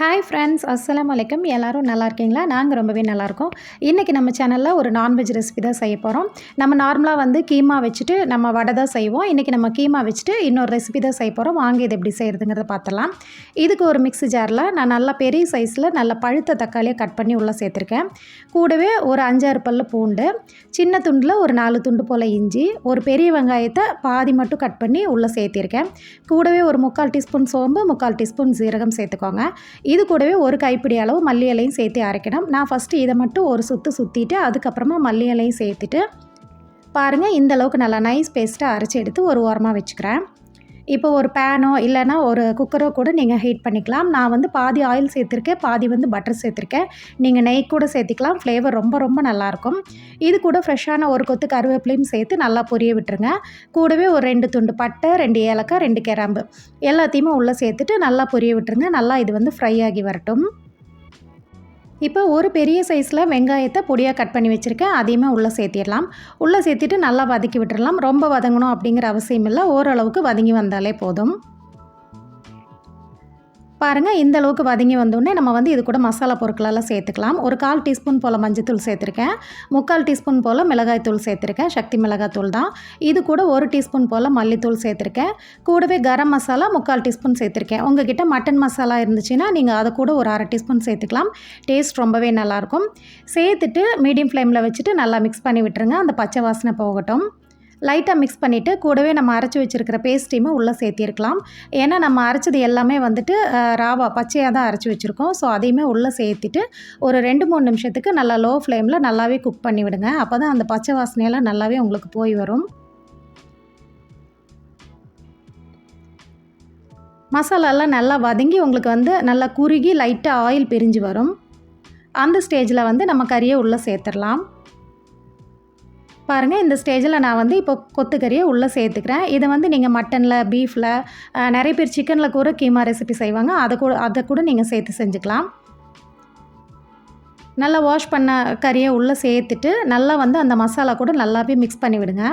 Hi friends, அஸ்ஸலாமு அலைக்கும். எல்லோரும் நல்லா இருக்கீங்களா? நாங்கள் ரொம்பவே நல்லாயிருக்கோம். இன்றைக்கி நம்ம சேனலில் ஒரு நான்வெஜ் ரெசிபி தான் செய்ய போகிறோம். நம்ம நார்மலாக கீமா வச்சுட்டு நம்ம வடை தான் செய்வோம். இன்றைக்கி நம்ம கீமா வச்சுட்டு இன்னொரு ரெசிபி தான் செய்ய போகிறோம். வாங்க இது எப்படி செய்கிறதுங்கிறத பார்த்துடலாம். இதுக்கு ஒரு மிக்ஸி ஜாரில் நான் நல்லா பெரிய சைஸில் நல்ல பழுத்த தக்காளியை கட் பண்ணி உள்ளே சேர்த்துருக்கேன். கூடவே ஒரு 5-6 பல்லு பூண்டு, சின்ன துண்டில் ஒரு 4 துண்டு போல் இஞ்சி, ஒரு பெரிய வெங்காயத்தை பாதி மட்டும் கட் பண்ணி உள்ளே சேர்த்திருக்கேன். கூடவே ஒரு 3/4 டீஸ்பூன் சோம்பு, 3/4 டீஸ்பூன் ஜீரகம் சேர்த்துக்கோங்க. இது கூடவே ஒரு கைப்பிடி அளவு மல்லி இலையும் சேர்த்து அரைக்கணும். நான் ஃபஸ்ட்டு இதை மட்டும் ஒரு சுற்றிட்டு அதுக்கப்புறமா மல்லி இலையும் சேர்த்துட்டு பாருங்கள், இந்த அளவுக்கு நல்லா நைஸ் பேஸ்ட்டாக அரைச்சி எடுத்து ஒரு ஓரமாக வச்சுக்கிறேன். இப்போ ஒரு பேனோ இல்லைனா ஒரு குக்கரோ கூட நீங்கள் ஹீட் பண்ணிக்கலாம். நான் பாதி ஆயில் சேர்த்துருக்கேன், பாதி பட்டர் சேர்த்துருக்கேன். நீங்கள் நெய் கூட சேர்த்திக்கலாம். ஃப்ளேவர் ரொம்ப நல்லாயிருக்கும். இது கூட ஃப்ரெஷ்ஷான ஒரு கொத்து கருவேப்பிலையும் சேர்த்து நல்லா பொரிய விட்டுருங்க. கூடவே ஒரு 2 துண்டு பட்டை, 2 ஏலக்காய், 2 கிராம்பு எல்லாத்தையுமே உள்ளே சேர்த்துட்டு நல்லா பொரிய விட்டுருங்க. நல்லா இது ஃப்ரை ஆகி வரட்டும். இப்போ ஒரு பெரிய சைஸில் வெங்காயத்தை பொடியாக கட் பண்ணி வச்சுருக்கேன். அதையுமே உள்ளே சேர்த்திடலாம். உள்ளே சேர்த்துட்டு நல்லா வதக்கி விட்டுடலாம். ரொம்ப வதங்கணும் அப்படிங்கிற அவசியம் இல்லை, ஓரளவுக்கு வதங்கி வந்தாலே போதும். பாருங்கள், இந்த அளவுக்கு வதங்கி வந்தோடனே நம்ம இது கூட மசாலா பொருட்களெல்லாம் சேர்த்துக்கலாம். ஒரு 1/4 டீஸ்பூன் போல் மஞ்சத்தூள் சேர்த்துருக்கேன். 3/4 டீஸ்பூன் போல் மிளகாய்த்தூள் சேர்த்துருக்கேன். சக்தி மிளகாய்த்தூள் தான். இது கூட 1 டீஸ்பூன் போல் மல்லித்தூள் சேர்த்துருக்கேன். கூடவே கரம் மசாலா 3/4 டீஸ்பூன் சேர்த்துருக்கேன். உங்கள்கிட்ட மட்டன் மசாலா இருந்துச்சுன்னா நீங்கள் அதை கூட ஒரு 1/2 டீஸ்பூன் சேர்த்துக்கலாம். டேஸ்ட் ரொம்பவே நல்லாயிருக்கும். சேர்த்துட்டு மீடியம் ஃப்ளேமில் வச்சுட்டு நல்லா மிக்ஸ் பண்ணி விட்டுருங்க. அந்த பச்சை வாசனை போகட்டும். லைட்டாக மிக்ஸ் பண்ணிவிட்டு கூடவே நம்ம அரைச்சி வச்சுருக்கிற பேஸ்ட்டையுமே உள்ளே சேர்த்திருக்கலாம். ஏன்னா நம்ம அரைச்சது எல்லாமே ராவா பச்சையாக தான் அரைச்சி வச்சுருக்கோம். ஸோ அதையுமே உள்ளே சேர்த்துட்டு ஒரு 2-3 நிமிஷத்துக்கு நல்லா லோ ஃப்ளேமில் நல்லாவே குக் பண்ணி விடுங்க. அப்போ தான் அந்த பச்சை வாசனையெல்லாம் நல்லாவே உங்களுக்கு போய் வரும். மசாலாலாம் நல்லா வதங்கி உங்களுக்கு நல்லா குறுகி லைட்டாக ஆயில் பிரிஞ்சு வரும். அந்த ஸ்டேஜில் நம்ம கறியை உள்ளே சேர்த்துடலாம். பாருங்கள், இந்த ஸ்டேஜில் நான் இப்போ கொத்துக்கறியை உள்ளே சேர்த்துக்கிறேன். இதை நீங்கள் மட்டனில், பீஃபில், நிறைய பேர் சிக்கனில் கூட கீமா ரெசிபி செய்வாங்க. அதை கூட நீங்கள் சேர்த்து செஞ்சுக்கலாம். நல்லா வாஷ் பண்ண கறியை உள்ளே சேர்த்துட்டு நல்லா அந்த மசாலா கூட நல்லாவே மிக்ஸ் பண்ணி விடுங்க.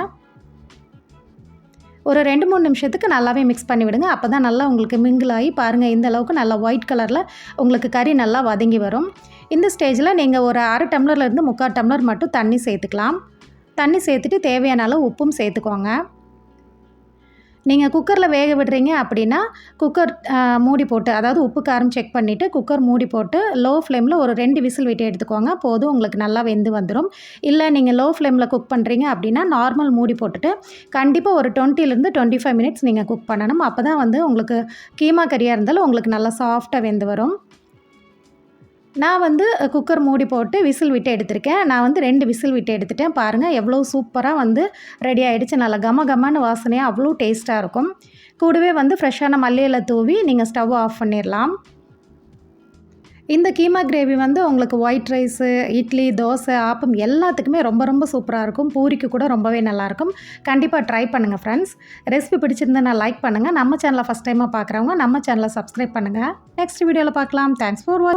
ஒரு 2-3 நிமிஷத்துக்கு நல்லாவே மிக்ஸ் பண்ணி விடுங்க. அப்போ தான் நல்லா உங்களுக்கு மிங்கிள் ஆகி பாருங்கள், இந்த அளவுக்கு நல்லா ஒயிட் கலரில் உங்களுக்கு கறி நல்லா வதங்கி வரும். இந்த ஸ்டேஜில் நீங்கள் ஒரு 1/2 டம்ளர்லேருந்து 3/4 டம்ளர் மட்டும் தண்ணி சேர்த்துக்கலாம். தண்ணி சேர்த்துட்டு தேவையான அளவு உப்பும் சேர்த்துக்கோங்க. நீங்கள் குக்கரில் வேக விடுறீங்க அப்படின்னா குக்கர் மூடி போட்டு, அதாவது உப்பு காரம் செக் பண்ணிவிட்டு குக்கர் மூடி போட்டு லோ ஃப்ளேமில் ஒரு 2 விசில் விட்டு எடுத்துக்கோங்க. போதும், உங்களுக்கு நல்லா வெந்து வந்துடும். இல்லை நீங்கள் லோ ஃப்ளேமில் குக் பண்ணுறீங்க அப்படின்னா நார்மல் மூடி போட்டுட்டு கண்டிப்பாக ஒரு 20-25 மினிட்ஸ் நீங்கள் குக் பண்ணணும். அப்போ தான் உங்களுக்கு கீமா கறியாக இருந்தாலும் உங்களுக்கு நல்லா சாஃப்டாக வெந்து வரும். நான் குக்கர் மூடி போட்டு விசில் விட்டு எடுத்திருக்கேன். நான் 2 விசில் விட்டு எடுத்துட்டேன். பாருங்கள், எவ்வளோ சூப்பராக ரெடி ஆகிடுச்சு. நல்லா கமகமான வாசனையாக அவ்வளோ டேஸ்ட்டாக இருக்கும். கூடவே ஃப்ரெஷ்ஷான மல்லி இலை தூவி நீங்கள் ஸ்டவ் ஆஃப் பண்ணிடலாம். இந்த கீமா கிரேவி உங்களுக்கு ஒயிட் ரைஸு, இட்லி, தோசை, ஆப்பம் எல்லாத்துக்குமே ரொம்ப சூப்பராக இருக்கும். பூரிக்கு கூட ரொம்பவே நல்லாயிருக்கும். கண்டிப்பாக ட்ரை பண்ணுங்கள் ஃப்ரெண்ட்ஸ். ரெசிபி பிடிச்சிருந்தா லைக் பண்ணுங்கள். நம்ம சேனலை ஃபஸ்ட் டைமாக பார்க்குறவங்க நம்ம சேனலை சப்ஸ்கிரைப் பண்ணுங்கள். நெக்ஸ்ட் வீடியோவில் பார்க்கலாம். தேங்க்ஸ் ஃபார் வாட்சிங்.